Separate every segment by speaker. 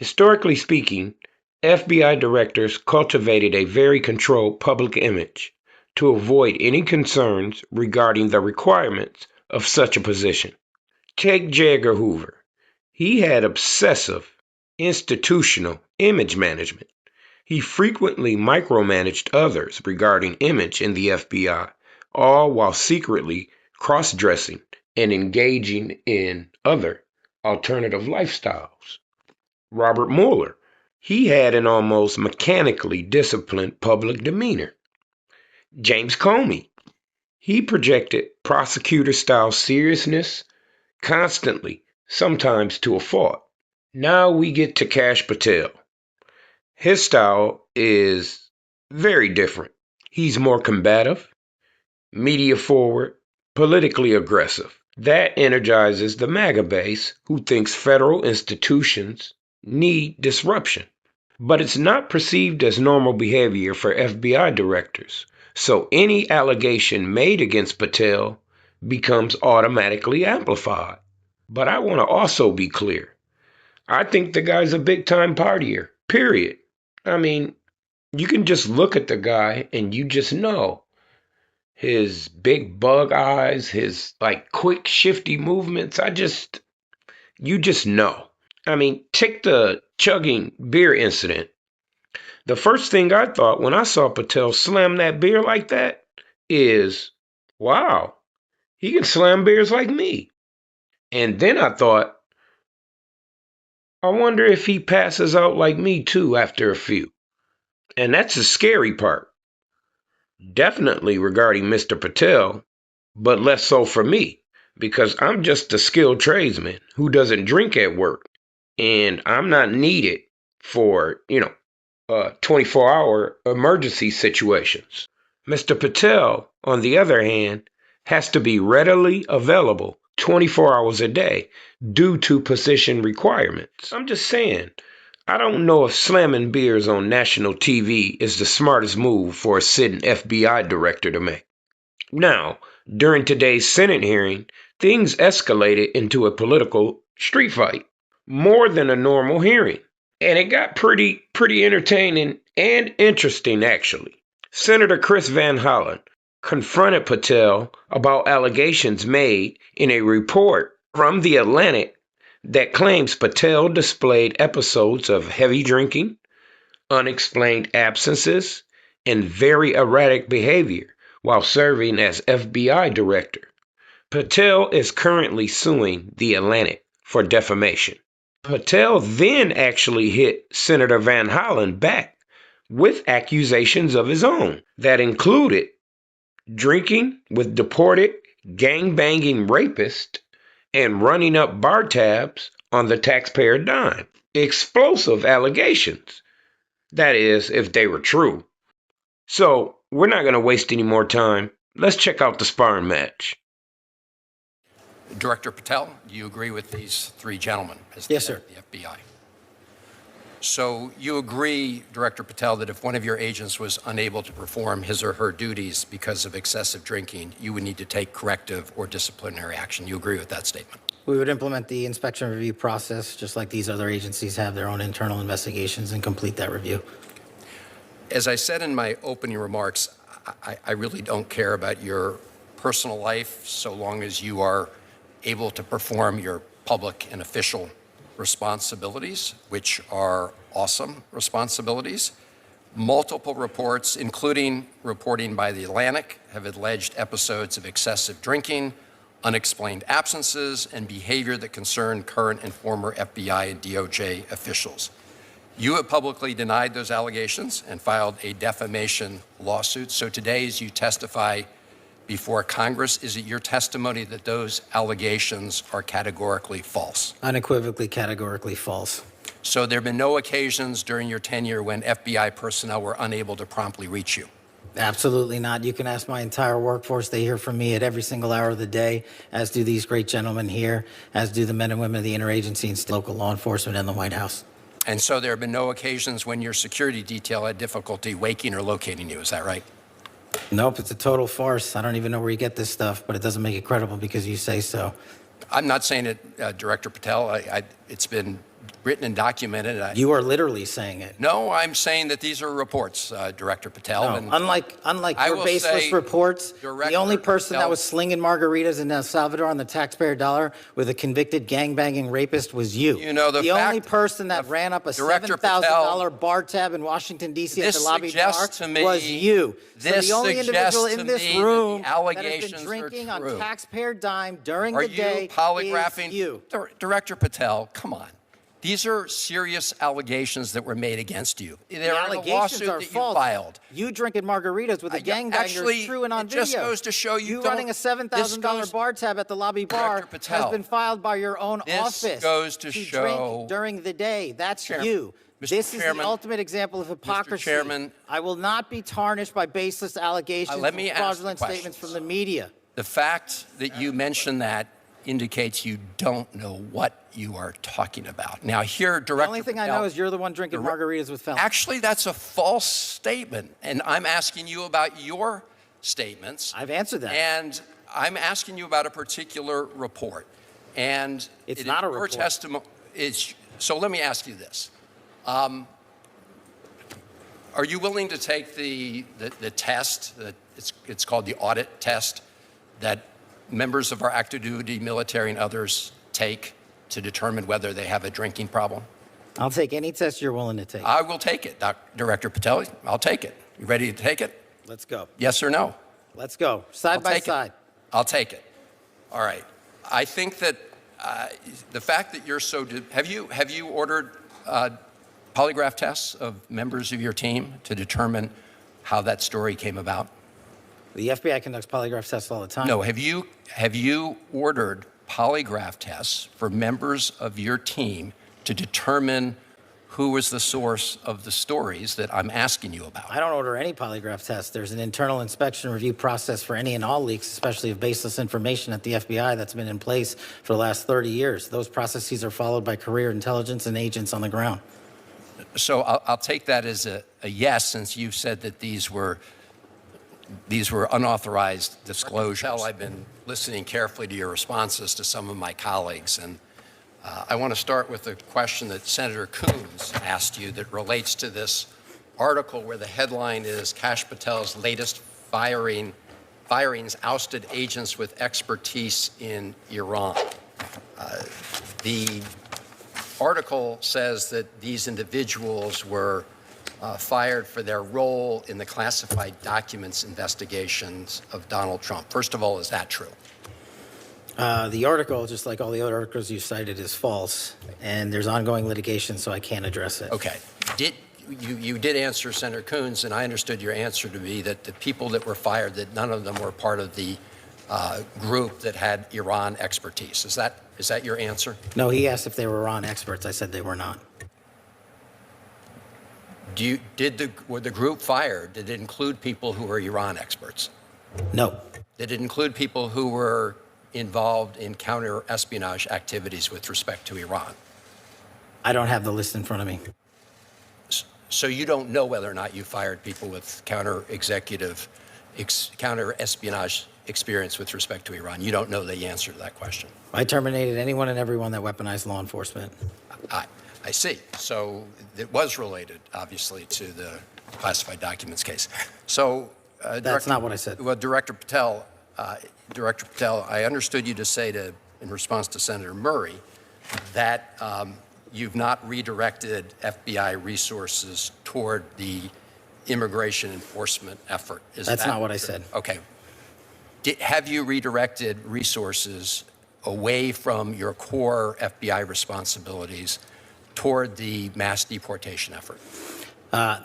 Speaker 1: Historically speaking, FBI directors cultivated a very controlled public image to avoid any concerns regarding the requirements of such a position. Take J. Edgar Hoover. He had obsessive, institutional image management. He frequently micromanaged others regarding image in the FBI, all while secretly cross dressing and engaging in other alternative lifestyles. Robert Mueller. He had an almost mechanically disciplined public demeanor. James Comey. He projected prosecutor style seriousness constantly, sometimes to a fault. Now we get to Kash Patel. His style is very different. He's more combative, media forward, politically aggressive. That energizes the MAGA base who thinks federal institutions need disruption. But it's not perceived as normal behavior for FBI directors, so any allegation made against Patel becomes automatically amplified. But I want to also be clear. I think the guy's a big time partier, period. I mean, you can just look at the guy and you just know. His big bug eyes, his like quick shifty movements, you just know. I mean, take the chugging beer incident. The first thing I thought when I saw Patel slam that beer like that is, wow, he can slam beers like me. And then I thought, I wonder if he passes out like me too after a few. And that's the scary part. Definitely regarding Mr. Patel, but less so for me, because I'm just a skilled tradesman who doesn't drink at work, and I'm not needed for, 24-hour emergency situations. Mr. Patel, on the other hand, has to be readily available 24 hours a day due to position requirements. I'm just saying, I don't know if slamming beers on national TV is the smartest move for a sitting FBI director to make. Now, during today's Senate hearing, things escalated into a political street fight, more than a normal hearing. And it got pretty entertaining and interesting, actually. Senator Chris Van Hollen confronted Patel about allegations made in a report from The Atlantic that claims Patel displayed episodes of heavy drinking, unexplained absences, and very erratic behavior while serving as FBI director. Patel is currently suing The Atlantic for defamation. Patel then actually hit Senator Van Hollen back with accusations of his own that included drinking with deported gang-banging rapist and running up bar tabs on the taxpayer dime. Explosive allegations. That is, if they were true. So, we're not going to waste any more time. Let's check out the sparring match.
Speaker 2: Director Patel, do you agree with these three gentlemen as the
Speaker 3: Yes,
Speaker 2: head
Speaker 3: sir.
Speaker 2: of the FBI? So you agree, Director Patel, that if one of your agents was unable to perform his or her duties because of excessive drinking, you would need to take corrective or disciplinary action. You agree with that statement?
Speaker 3: We would implement the inspection review process, just like these other agencies have their own internal investigations, and complete that review.
Speaker 2: As I said in my opening remarks, I really don't care about your personal life so long as you are able to perform your public and official responsibilities, which are awesome responsibilities. Multiple reports, including reporting by The Atlantic, have alleged episodes of excessive drinking, unexplained absences, and behavior that concern current and former FBI and DOJ officials. You have publicly denied those allegations and filed a defamation lawsuit. So today, as you testify before Congress, is it your testimony that those allegations are categorically false?
Speaker 3: Unequivocally, categorically false.
Speaker 2: So there have been no occasions during your tenure when FBI personnel were unable to promptly reach you?
Speaker 3: Absolutely not. You can ask my entire workforce. They hear from me at every single hour of the day, as do these great gentlemen here, as do the men and women of the interagency and local law enforcement and the White House.
Speaker 2: And so there have been no occasions when your security detail had difficulty waking or locating you, is that right?
Speaker 3: Nope, it's a total farce. I don't even know where you get this stuff, but it doesn't make it credible because you say so.
Speaker 2: I'm not saying it, Director Patel. It's been written and documented.
Speaker 3: You are literally saying it.
Speaker 2: No, I'm saying that these are reports, Director Patel.
Speaker 3: No,
Speaker 2: And
Speaker 3: unlike
Speaker 2: I
Speaker 3: your
Speaker 2: will
Speaker 3: baseless
Speaker 2: say,
Speaker 3: reports,
Speaker 2: Director
Speaker 3: the only person
Speaker 2: Patel-
Speaker 3: that was slinging margaritas in El Salvador on the taxpayer dollar with a convicted gangbanging rapist was you.
Speaker 2: You know, the
Speaker 3: only
Speaker 2: fact-
Speaker 3: person that
Speaker 2: the-
Speaker 3: ran up a
Speaker 2: Director
Speaker 3: $7,000 bar tab in Washington, D.C. at
Speaker 2: This
Speaker 3: the lobby bar
Speaker 2: suggests to me-
Speaker 3: was you. So
Speaker 2: this
Speaker 3: the only individual
Speaker 2: suggests
Speaker 3: in
Speaker 2: to
Speaker 3: this
Speaker 2: me that the
Speaker 3: room that has
Speaker 2: allegations
Speaker 3: been
Speaker 2: are
Speaker 3: drinking on
Speaker 2: true.
Speaker 3: taxpayer dime during
Speaker 2: Are
Speaker 3: the day
Speaker 2: you polygraphing?
Speaker 3: is you.
Speaker 2: Director Patel, come on. These are serious allegations that were made against you. They're
Speaker 3: The
Speaker 2: in a
Speaker 3: allegations
Speaker 2: lawsuit
Speaker 3: are
Speaker 2: that
Speaker 3: false.
Speaker 2: you filed.
Speaker 3: You drinking margaritas with a gangbanger
Speaker 2: actually,
Speaker 3: is true and on
Speaker 2: it
Speaker 3: video.
Speaker 2: just goes to show you don't-
Speaker 3: running a $7,000
Speaker 2: this
Speaker 3: bar tab at the lobby bar
Speaker 2: Director Patel,
Speaker 3: has been filed by your own
Speaker 2: this
Speaker 3: office.
Speaker 2: goes to show-
Speaker 3: drink during the day. That's
Speaker 2: Chairman-
Speaker 3: you.
Speaker 2: Mr.
Speaker 3: This is the
Speaker 2: Chairman-
Speaker 3: ultimate example of hypocrisy.
Speaker 2: Chairman-
Speaker 3: I will not be tarnished by baseless allegations
Speaker 2: let me
Speaker 3: and
Speaker 2: ask
Speaker 3: fraudulent
Speaker 2: the
Speaker 3: statements from
Speaker 2: questions.
Speaker 3: the media.
Speaker 2: The fact that you mentioned that indicates you don't know what you are talking about. Now, here, Director
Speaker 3: The only thing I
Speaker 2: Patel-
Speaker 3: know is you're the one drinking margaritas with felons.
Speaker 2: Actually, that's a false statement, and I'm asking you about your statements.
Speaker 3: I've answered that.
Speaker 2: And I'm asking you about a particular report. And
Speaker 3: It's not a
Speaker 2: your
Speaker 3: report.
Speaker 2: testimony is, so let me ask you this. Are you willing to take the test, it's called the audit test, that members of our active duty military and others take to determine whether they have a drinking problem?
Speaker 3: I'll take any test you're willing to take.
Speaker 2: I will take it, Director Patel. I'll take it. You ready to take it?
Speaker 3: Let's go.
Speaker 2: Yes or no?
Speaker 3: Let's go. Side
Speaker 2: I'll
Speaker 3: by
Speaker 2: take it.
Speaker 3: side.
Speaker 2: I'll take it. All right. I think that the fact that you're so, have you ordered polygraph tests of members of your team to determine how that story came about?
Speaker 3: The FBI conducts polygraph tests all the time.
Speaker 2: No. Have you ordered polygraph tests for members of your team to determine who was the source of the stories that I'm asking you about?
Speaker 3: I don't order any polygraph tests. There's an internal inspection review process for any and all leaks, especially of baseless information at the FBI that's been in place for the last 30 years. Those processes are followed by career intelligence and agents on the ground.
Speaker 2: So I'll take that as a yes, since you said that these were unauthorized disclosures. I've been listening carefully to your responses to some of my colleagues, and I want to start with a question that Senator Coons asked you that relates to this article where the headline is Kash Patel's latest firings ousted agents with expertise in Iran. The article says that these individuals were fired for their role in the classified documents investigations of Donald Trump. First of all, is that true?
Speaker 3: The article, just like all the other articles you cited, is false, and there's ongoing litigation, so I can't address it.
Speaker 2: Okay. You did answer Senator Coons, and I understood your answer to be that the people that were fired, that none of them were part of the group that had Iran expertise. Is that your answer?
Speaker 3: No, he asked if they were Iran experts. I said they were not.
Speaker 2: Were the group fired? Did it include people who were Iran experts?
Speaker 3: No.
Speaker 2: Did it include people who were involved in counter-espionage activities with respect to Iran?
Speaker 3: I don't have the list in front of me.
Speaker 2: So you don't know whether or not you fired people with counter-espionage experience with respect to Iran. You don't know the answer to that question.
Speaker 3: I terminated anyone and everyone that weaponized law enforcement.
Speaker 2: I see. So it was related, obviously, to the classified documents case. So
Speaker 3: That's not what I said.
Speaker 2: Well, Director Patel, I understood you to say in response to Senator Murray that you've not redirected FBI resources toward the immigration enforcement effort.
Speaker 3: That's not what I said.
Speaker 2: Okay. Have you redirected resources away from your core FBI responsibilities toward the mass deportation effort?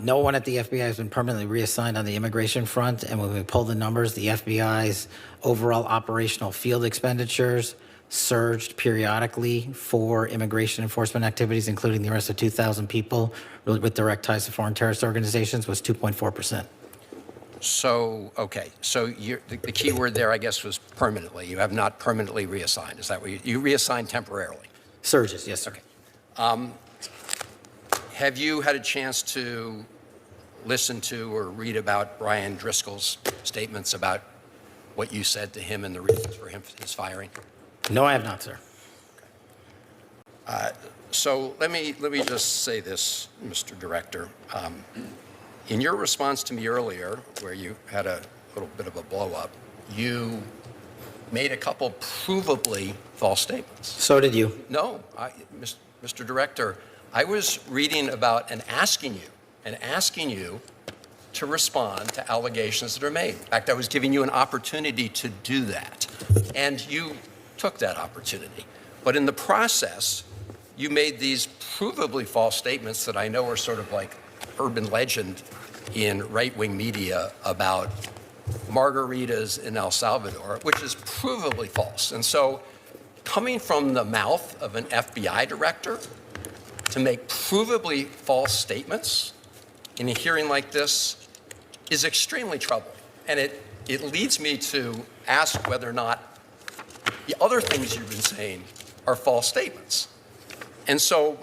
Speaker 3: No one at the FBI has been permanently reassigned on the immigration front, and when we pull the numbers, the FBI's overall operational field expenditures surged periodically for immigration enforcement activities, including the arrest of 2,000 people with direct ties to foreign terrorist organizations, was 2.4%.
Speaker 2: So, okay. So the key word there, I guess, was permanently. You have not permanently reassigned. Is that what you reassigned temporarily?
Speaker 3: Surges, yes, sir.
Speaker 2: Okay. Have you had a chance to listen to or read about Brian Driscoll's statements about what you said to him and the reasons for his firing?
Speaker 3: No, I have not, sir.
Speaker 2: So let me just say this, Mr. Director. In your response to me earlier, where you had a little bit of a blow-up, you made a couple provably false statements.
Speaker 3: So did you.
Speaker 2: No, Mr. Director, I was reading about and asking you to respond to allegations that are made. In fact, I was giving you an opportunity to do that, and you took that opportunity. But in the process, you made these provably false statements that I know are sort of like urban legend in right-wing media about margaritas in El Salvador, which is provably false. And so coming from the mouth of an FBI director to make provably false statements in a hearing like this is extremely troubling. And it leads me to ask whether or not the other things you've been saying are false statements. And so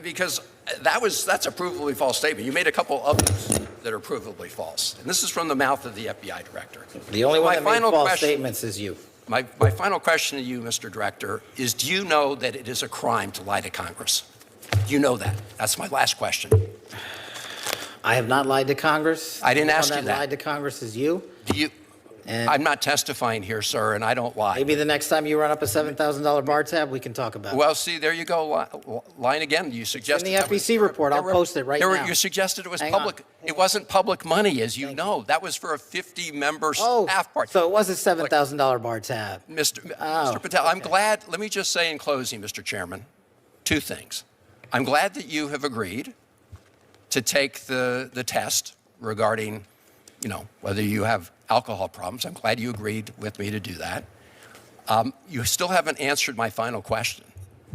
Speaker 2: because that's a provably false statement. You made a couple others that are provably false. And this is from the mouth of the FBI director.
Speaker 3: The only one that made false
Speaker 2: question,
Speaker 3: statements is you.
Speaker 2: My final question to you, Mr. Director, is do you know that it is a crime to lie to Congress? Do you know that? That's my last question.
Speaker 3: I have not lied to Congress.
Speaker 2: I didn't ask you
Speaker 3: that.
Speaker 2: that.
Speaker 3: Lied to Congress is you.
Speaker 2: Do you?
Speaker 3: And
Speaker 2: I'm not testifying here, sir, and I don't lie.
Speaker 3: maybe the next time you run up a $7,000 bar tab, we can talk about it.
Speaker 2: Well, see, there you go, lying again. You suggested
Speaker 3: in the FEC report. I'll post it right now.
Speaker 2: You suggested it was
Speaker 3: Hang
Speaker 2: public.
Speaker 3: on.
Speaker 2: It wasn't public money, as you know. That was for a 50-member staff party.
Speaker 3: So it was a $7,000 bar tab.
Speaker 2: Mr. Patel, I'm glad. Let me just say in closing, Mr. Chairman, two things. I'm glad that you have agreed to take the test regarding, whether you have alcohol problems. I'm glad you agreed with me to do that. You still haven't answered my final question.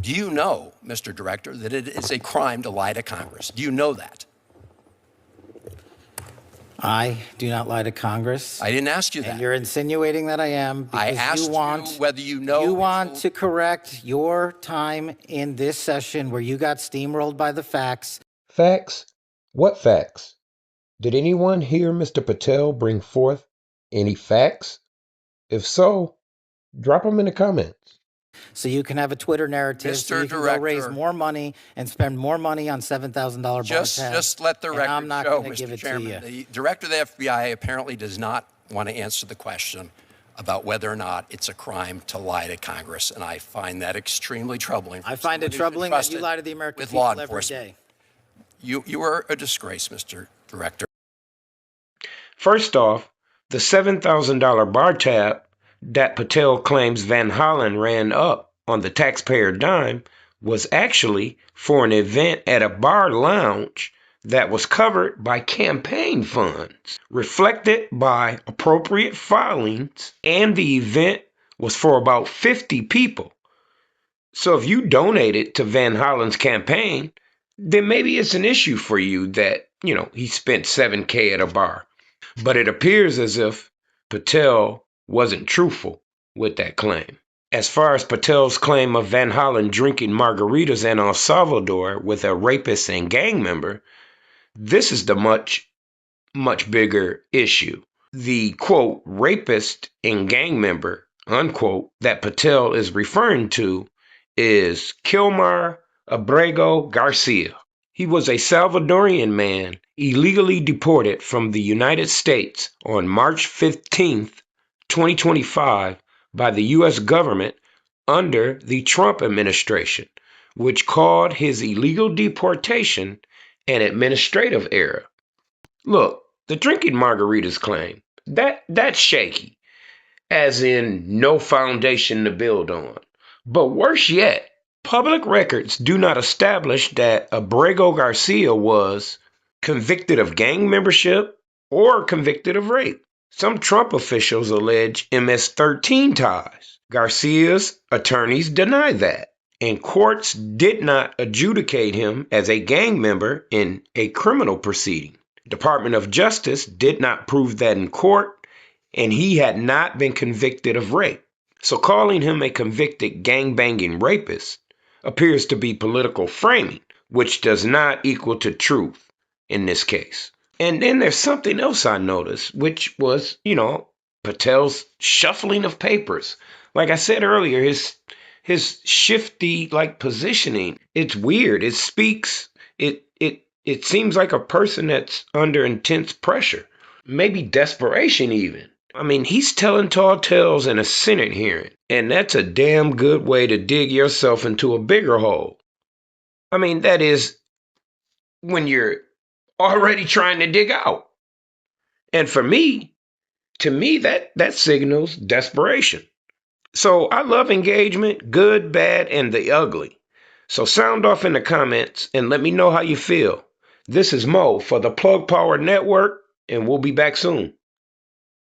Speaker 2: Do you know, Mr. Director, that it is a crime to lie to Congress? Do you know that?
Speaker 3: I do not lie to Congress.
Speaker 2: I didn't ask you that.
Speaker 3: And you're insinuating that I am because
Speaker 2: I asked you whether you know.
Speaker 3: You want to correct your time in this session where you got steamrolled by the facts.
Speaker 1: Facts? What facts? Did anyone hear Mr. Patel bring forth any facts? If so, drop them in the comments.
Speaker 3: So you can have a Twitter narrative, so you can go raise more money and spend more money on $7,000 bar tabs.
Speaker 2: Just let the record
Speaker 3: I'm not
Speaker 2: show,
Speaker 3: going to give
Speaker 2: Mr.
Speaker 3: it
Speaker 2: Chairman.
Speaker 3: to you.
Speaker 2: The director of the FBI apparently does not want to answer the question about whether or not it's a crime to lie to Congress, and I find that extremely troubling.
Speaker 3: I find it troubling that you lie to the American people every day.
Speaker 2: You are a disgrace, Mr. Director.
Speaker 1: First off, the $7,000 bar tab that Patel claims Van Hollen ran up on the taxpayer dime was actually for an event at a bar lounge that was covered by campaign funds, reflected by appropriate filings, and the event was for about 50 people. So if you donated to Van Hollen's campaign, then maybe it's an issue for you that, he spent $7,000 at a bar. But it appears as if Patel wasn't truthful with that claim. As far as Patel's claim of Van Hollen drinking margaritas in El Salvador with a rapist and gang member, this is the much, much bigger issue. The, quote, rapist and gang member, unquote, that Patel is referring to is Kilmar Abrego Garcia. He was a Salvadorian man illegally deported from the United States on March 15th, 2025 by the U.S. government under the Trump administration, which called his illegal deportation an administrative error. Look, the drinking margaritas claim, that's shaky, as in no foundation to build on. But worse yet, public records do not establish that Abrego Garcia was convicted of gang membership or convicted of rape. Some Trump officials allege MS-13 ties. Garcia's attorneys deny that, and courts did not adjudicate him as a gang member in a criminal proceeding. Department of Justice did not prove that in court, and he had not been convicted of rape. So calling him a convicted gang-banging rapist appears to be political framing, which does not equal to truth in this case. And then there's something else I noticed, which was, Patel's shuffling of papers. Like I said earlier, his his shifty like positioning. It's weird. It seems like a person that's under intense pressure, maybe desperation even. I mean, he's telling tall tales in a Senate hearing, and that's a damn good way to dig yourself into a bigger hole. I mean, that is when you're already trying to dig out. And to me, that signals desperation. So I love engagement, good, bad, and the ugly. So sound off in the comments and let me know how you feel. This is Mo for the Plug Power Network, and we'll be back soon.